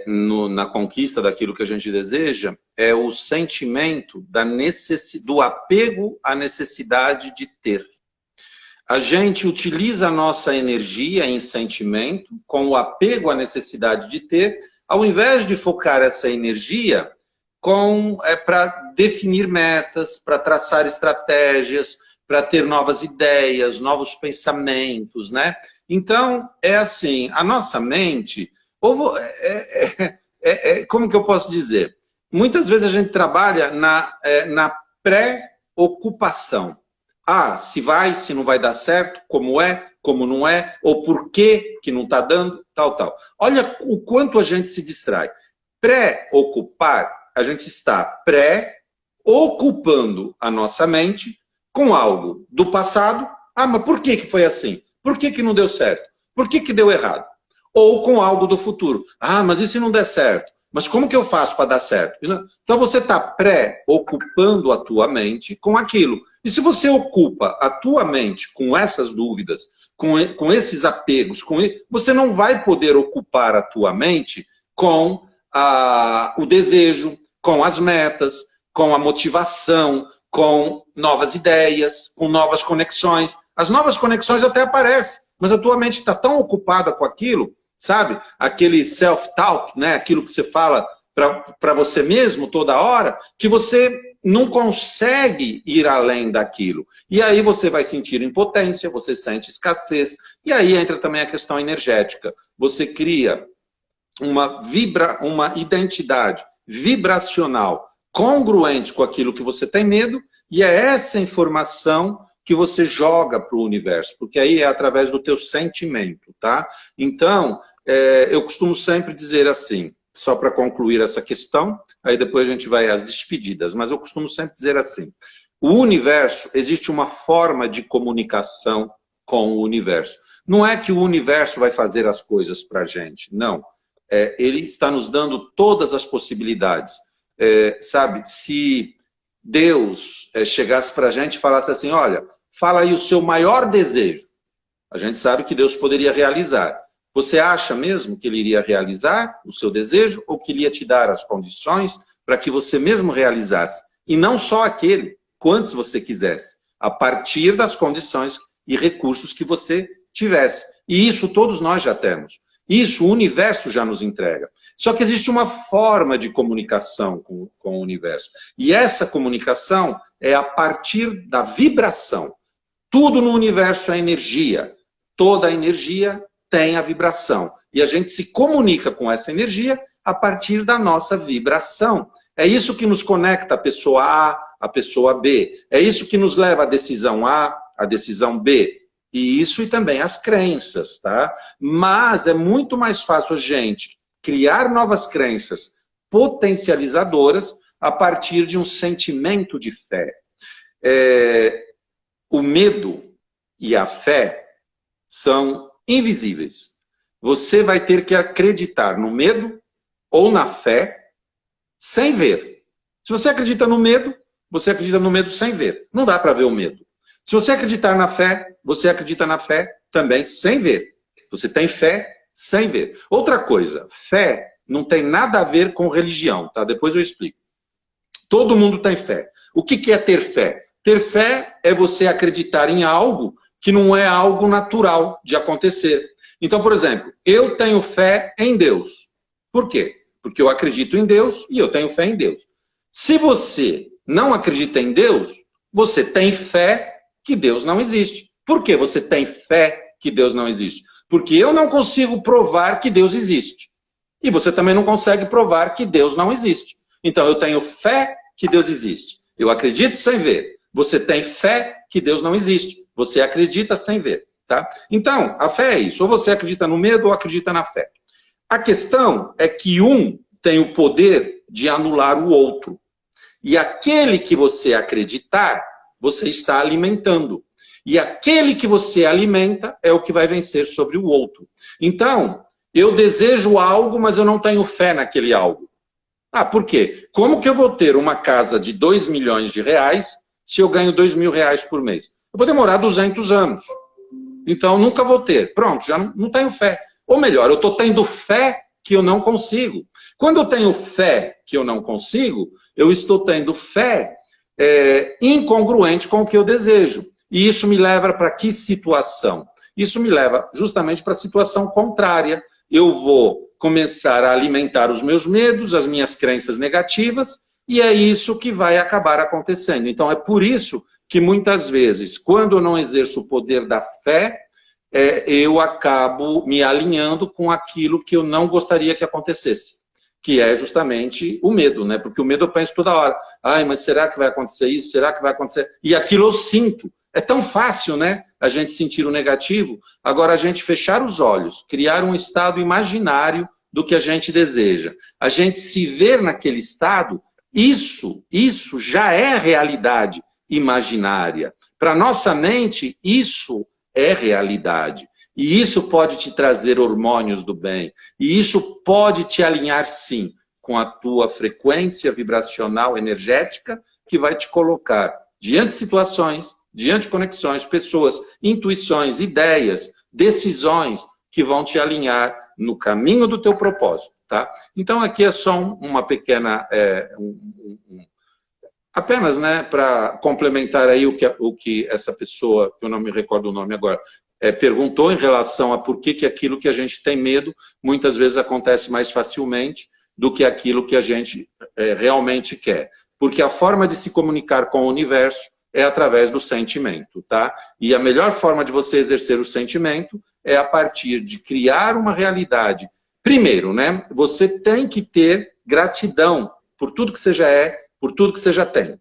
na conquista daquilo que a gente deseja é o sentimento do apego à necessidade de ter. A gente utiliza a nossa energia em sentimento, com o apego à necessidade de ter, ao invés de focar essa energia para definir metas, para traçar estratégias, para ter novas ideias, novos pensamentos, né? Então, é assim, a nossa mente, como que eu posso dizer? Muitas vezes a gente trabalha na pré-ocupação. Ah, se vai, se não vai dar certo, como não é, ou por que não está dando, tal, tal. Olha o quanto a gente se distrai. Pré-ocupar, a gente está pré-ocupando a nossa mente com algo do passado. Ah, mas por que foi assim? Por que não deu certo? Por que deu errado? Ou com algo do futuro. Ah, mas e se não der certo? Mas como que eu faço para dar certo? Então você está pré-ocupando a tua mente com aquilo. E se você ocupa a tua mente com essas dúvidas, com esses apegos, você não vai poder ocupar a tua mente com o desejo, com as metas, com a motivação, com novas ideias, com novas conexões. As novas conexões até aparecem, mas a tua mente está tão ocupada com aquilo, sabe? Aquele self-talk, né? Aquilo que você fala para você mesmo toda hora, que você não consegue ir além daquilo. E aí você vai sentir impotência, você sente escassez. E aí entra também a questão energética. Você cria uma identidade vibracional congruente com aquilo que você tem medo, e é essa informação que você joga para o universo, porque aí é através do teu sentimento, tá? Então, eu costumo sempre dizer assim, só para concluir essa questão, aí depois a gente vai às despedidas, mas eu costumo sempre dizer assim, o universo, existe uma forma de comunicação com o universo. Não é que o universo vai fazer as coisas para a gente, não. Ele está nos dando todas as possibilidades. Sabe, se Deus chegasse para a gente e falasse assim, olha, fala aí o seu maior desejo. A gente sabe que Deus poderia realizar. Você acha mesmo que ele iria realizar o seu desejo ou que ele ia te dar as condições para que você mesmo realizasse? E não só aquele, quantos você quisesse, a partir das condições e recursos que você tivesse. E isso todos nós já temos. Isso o universo já nos entrega. Só que existe uma forma de comunicação com o universo. E essa comunicação é a partir da vibração. Tudo no universo é energia. Toda energia tem a vibração. E a gente se comunica com essa energia a partir da nossa vibração. É isso que nos conecta a pessoa A, a pessoa B. É isso que nos leva à decisão A, à decisão B. E isso e também as crenças, tá? Mas é muito mais fácil a gente criar novas crenças potencializadoras a partir de um sentimento de fé. O medo e a fé são invisíveis. Você vai ter que acreditar no medo ou na fé sem ver. Se você acredita no medo, você acredita no medo sem ver. Não dá para ver o medo. Se você acreditar na fé, você acredita na fé também sem ver. Você tem fé sem ver. Outra coisa, fé não tem nada a ver com religião, tá? Depois eu explico. Todo mundo tem fé. O que é ter fé? Ter fé é você acreditar em algo que não é algo natural de acontecer. Então, por exemplo, eu tenho fé em Deus. Por quê? Porque eu acredito em Deus e eu tenho fé em Deus. Se você não acredita em Deus, você tem fé que Deus não existe. Por que você tem fé que Deus não existe? Porque eu não consigo provar que Deus existe. E você também não consegue provar que Deus não existe. Então eu tenho fé que Deus existe. Eu acredito sem ver. Você tem fé que Deus não existe. Você acredita sem ver. Tá? Então, a fé é isso. Ou você acredita no medo ou acredita na fé. A questão é que um tem o poder de anular o outro. E aquele que você acreditar, você está alimentando. E aquele que você alimenta é o que vai vencer sobre o outro. Então, eu desejo algo, mas eu não tenho fé naquele algo. Ah, por quê? Como que eu vou ter uma casa de 2 milhões de reais se eu ganho R$ 2.000 por mês? Eu vou demorar 200 anos. Então, nunca vou ter. Pronto, já não tenho fé. Ou melhor, eu estou tendo fé que eu não consigo. Quando eu tenho fé que eu não consigo, eu estou tendo fé incongruente com o que eu desejo. E isso me leva para que situação? Isso me leva justamente para a situação contrária. Eu vou começar a alimentar os meus medos, as minhas crenças negativas, e é isso que vai acabar acontecendo. Então, é por isso que muitas vezes, quando eu não exerço o poder da fé, eu acabo me alinhando com aquilo que eu não gostaria que acontecesse, que é justamente o medo, né? Porque o medo eu penso toda hora, ai, mas será que vai acontecer isso? Será que vai acontecer? E aquilo eu sinto. É tão fácil, né? A gente sentir o negativo. Agora, a gente fechar os olhos, criar um estado imaginário do que a gente deseja. A gente se ver naquele estado, isso já é realidade imaginária. Para nossa mente, isso é realidade. E isso pode te trazer hormônios do bem. E isso pode te alinhar, sim, com a tua frequência vibracional energética, que vai te colocar diante de situações, diante de conexões, pessoas, intuições, ideias, decisões que vão te alinhar no caminho do teu propósito, tá? Então aqui é só uma pequena... apenas, né, para complementar aí o que essa pessoa, que eu não me recordo o nome agora, perguntou em relação a por que aquilo que a gente tem medo muitas vezes acontece mais facilmente do que aquilo que a gente realmente quer. Porque a forma de se comunicar com o universo é através do sentimento, tá? E a melhor forma de você exercer o sentimento é a partir de criar uma realidade. Primeiro, né, você tem que ter gratidão por tudo que você já é, por tudo que você já tem.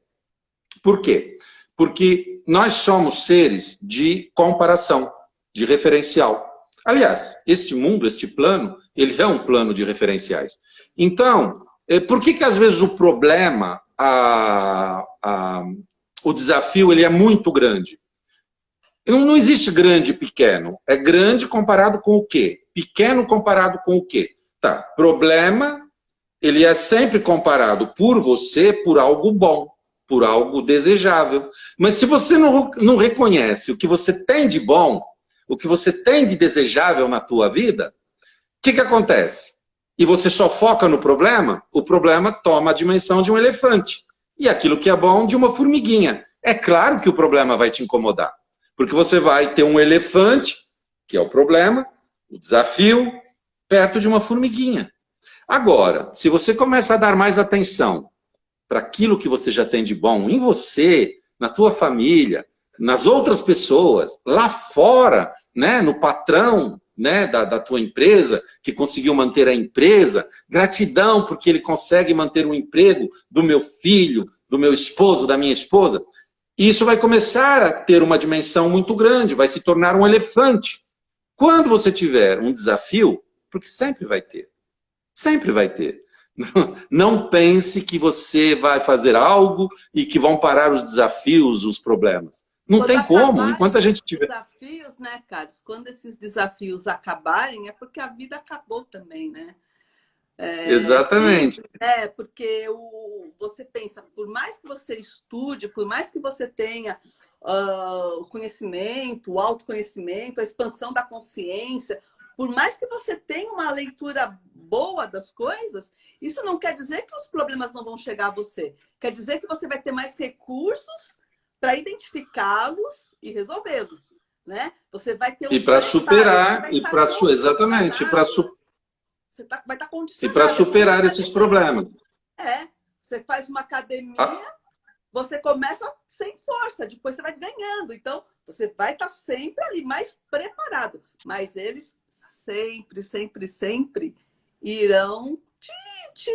Por quê? Porque nós somos seres de comparação, de referencial. Aliás, este mundo, este plano, ele é um plano de referenciais. Então, por que às vezes o problema, o desafio, ele é muito grande? Não existe grande e pequeno. É grande comparado com o quê? Pequeno comparado com o quê? Tá, problema, ele é sempre comparado por você por algo bom, por algo desejável. Mas se você não reconhece o que você tem de bom, o que você tem de desejável na tua vida, o que acontece? E você só foca no problema, o problema toma a dimensão de um elefante. E aquilo que é bom, de uma formiguinha. É claro que o problema vai te incomodar. Porque você vai ter um elefante, que é o problema, o desafio, perto de uma formiguinha. Agora, se você começa a dar mais atenção para aquilo que você já tem de bom em você, na tua família, nas outras pessoas, lá fora, né, no patrão, né, da tua empresa, que conseguiu manter a empresa, gratidão porque ele consegue manter o emprego do meu filho, do meu esposo, da minha esposa, isso vai começar a ter uma dimensão muito grande, vai se tornar um elefante. Quando você tiver um desafio, porque sempre vai ter, sempre vai ter. Não pense que você vai fazer algo e que vão parar os desafios, os problemas. Não tem como, enquanto a gente tiver... desafios, né, Carlos? Quando esses desafios acabarem, é porque a vida acabou também, né? Exatamente. Sim, porque você pensa, por mais que você estude, por mais que você tenha o conhecimento, o autoconhecimento, a expansão da consciência, por mais que você tenha uma leitura boa das coisas, isso não quer dizer que os problemas não vão chegar a você. Quer dizer que você vai ter mais recursos para identificá-los e resolvê-los, né? Você vai ter e para superar, e para exatamente, vai estar condicionado. E para superar esses problemas. Você faz uma academia, você começa sem força, depois você vai ganhando. Então, você vai estar sempre ali mais preparado. Mas eles sempre, sempre, sempre irão te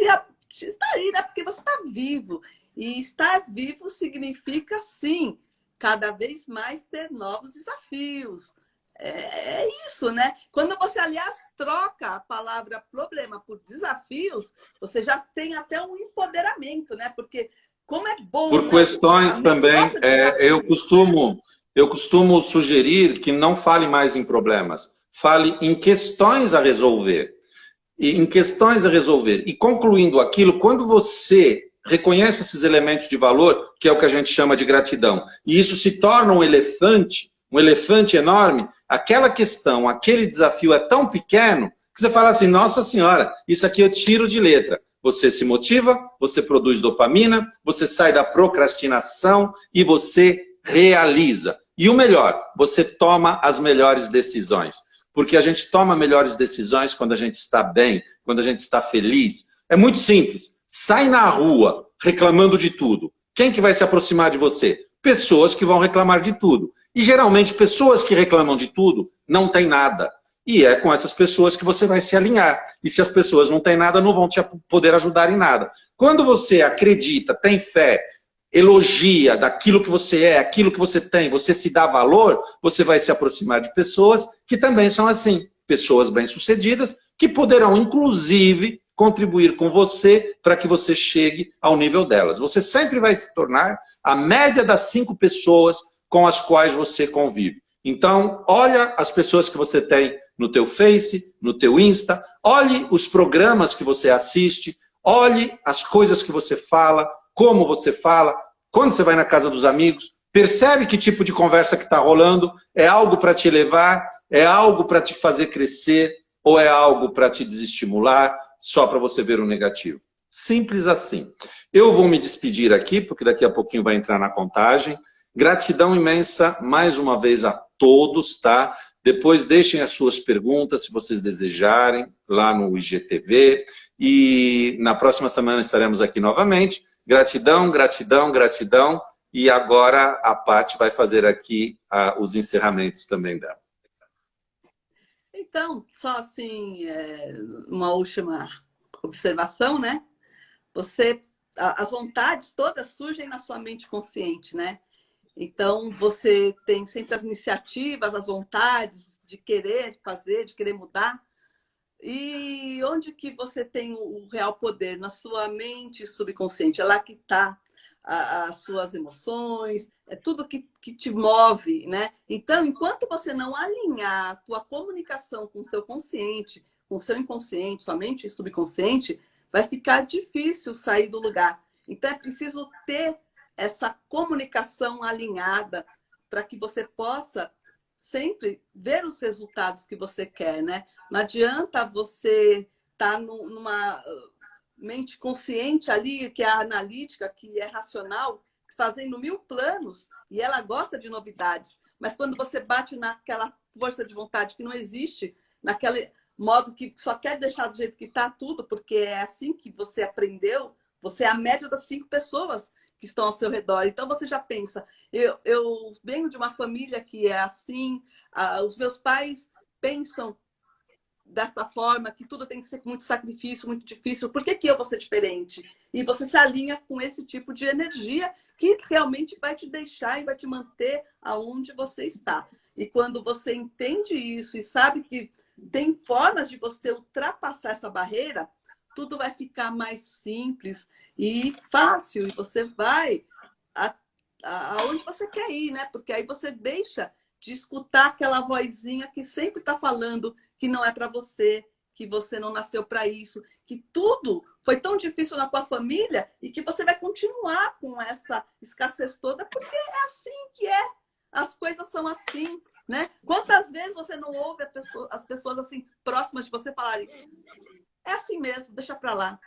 extrair, né? Porque você está vivo. E estar vivo significa, sim, cada vez mais ter novos desafios. É isso, né? Quando você, aliás, troca a palavra problema por desafios, você já tem até um empoderamento, né? Porque como é bom... Por questões também, eu costumo sugerir que não fale mais em problemas. Fale em questões a resolver. E concluindo aquilo, quando você reconhece esses elementos de valor, que é o que a gente chama de gratidão. E isso se torna um elefante enorme. Aquela questão, aquele desafio é tão pequeno que você fala assim, nossa senhora, isso aqui eu tiro de letra. Você se motiva, você produz dopamina, você sai da procrastinação e você realiza. E o melhor, você toma as melhores decisões. Porque a gente toma melhores decisões quando a gente está bem, quando a gente está feliz. É muito simples. Sai na rua reclamando de tudo. Quem que vai se aproximar de você? Pessoas que vão reclamar de tudo. E geralmente pessoas que reclamam de tudo não têm nada. E é com essas pessoas que você vai se alinhar. E se as pessoas não têm nada, não vão te poder ajudar em nada. Quando você acredita, tem fé, elogia daquilo que você é, aquilo que você tem, você se dá valor, você vai se aproximar de pessoas que também são assim. Pessoas bem-sucedidas que poderão, inclusive, contribuir com você para que você chegue ao nível delas. Você sempre vai se tornar a média das 5 pessoas com as quais você convive. Então, olha as pessoas que você tem no teu Face, no teu Insta, olhe os programas que você assiste, olhe as coisas que você fala, como você fala, quando você vai na casa dos amigos, percebe que tipo de conversa que está rolando, é algo para te elevar, é algo para te fazer crescer, ou é algo para te desestimular, só para você ver o negativo. Simples assim. Eu vou me despedir aqui, porque daqui a pouquinho vai entrar na contagem. Gratidão imensa, mais uma vez, a todos, tá? Depois deixem as suas perguntas, se vocês desejarem, lá no IGTV. E na próxima semana estaremos aqui novamente. Gratidão, gratidão, gratidão. E agora a Paty vai fazer aqui os encerramentos também dela. Então, só assim, uma última observação, né? As vontades todas surgem na sua mente consciente, né? Então, você tem sempre as iniciativas, as vontades de querer fazer, de querer mudar. E onde que você tem o real poder? Na sua mente subconsciente. É lá que está as suas emoções, é tudo que te move, né? Então, enquanto você não alinhar a tua comunicação com o seu consciente, com o seu inconsciente, sua mente subconsciente, vai ficar difícil sair do lugar. Então, é preciso ter essa comunicação alinhada para que você possa sempre ver os resultados que você quer, né? Não adianta você estar numa mente consciente ali, que é analítica, que é racional, fazendo 1000 planos, e ela gosta de novidades. Mas quando você bate naquela força de vontade que não existe, naquele modo que só quer deixar do jeito que está tudo, porque é assim que você aprendeu, você é a média das 5 pessoas que estão ao seu redor. Então você já pensa, eu venho de uma família que é assim, os meus pais pensam dessa forma, que tudo tem que ser com muito sacrifício, muito difícil. Por que eu vou ser diferente? E você se alinha com esse tipo de energia que realmente vai te deixar e vai te manter aonde você está. E quando você entende isso e sabe que tem formas de você ultrapassar essa barreira, tudo vai ficar mais simples e fácil. E você vai aonde você quer ir, né? Porque aí você deixa de escutar aquela vozinha que sempre está falando que não é para você, que você não nasceu para isso, que tudo foi tão difícil na tua família e que você vai continuar com essa escassez toda, porque é assim que é. As coisas são assim, né? Quantas vezes você não ouve as pessoas assim próximas de você falarem: é assim mesmo, deixa para lá.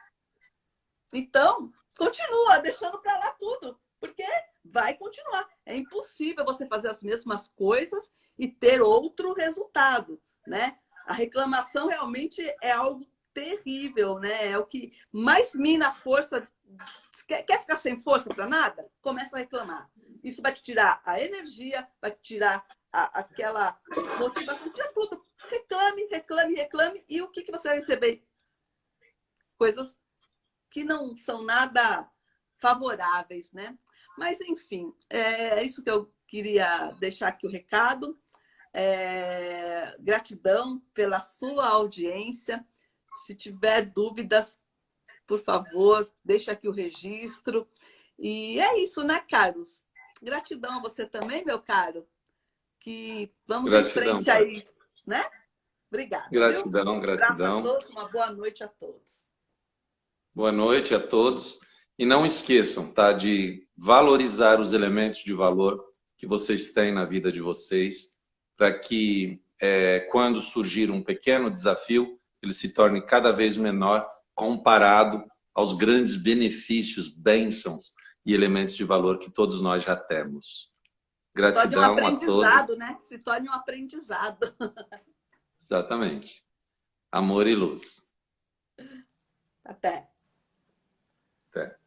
Então, continua deixando para lá tudo, porque vai continuar. É impossível você fazer as mesmas coisas e ter outro resultado, né? A reclamação realmente é algo terrível, né? É o que mais mina a força. Quer ficar sem força para nada? Começa a reclamar. Isso vai te tirar a energia, vai te tirar aquela motivação, tira tudo. Reclame, reclame, reclame. E o que você vai receber? Coisas que não são nada favoráveis, né? Mas, enfim, é isso que eu queria deixar aqui o recado. Gratidão pela sua audiência. Se tiver dúvidas, por favor, deixa aqui o registro. E é isso, né, Carlos? Gratidão a você também, meu caro. Que vamos em frente aí, né? Obrigada. Gratidão, viu? gratidão. Um abraço a todos, uma boa noite a todos. Boa noite a todos. E não esqueçam, tá, de valorizar os elementos de valor que vocês têm na vida de vocês, para que quando surgir um pequeno desafio, ele se torne cada vez menor comparado aos grandes benefícios, bênçãos e elementos de valor que todos nós já temos. Se torne um Gratidão a aprendizado, todos. né? Se torne um aprendizado. Exatamente. Amor e luz. Até. Até.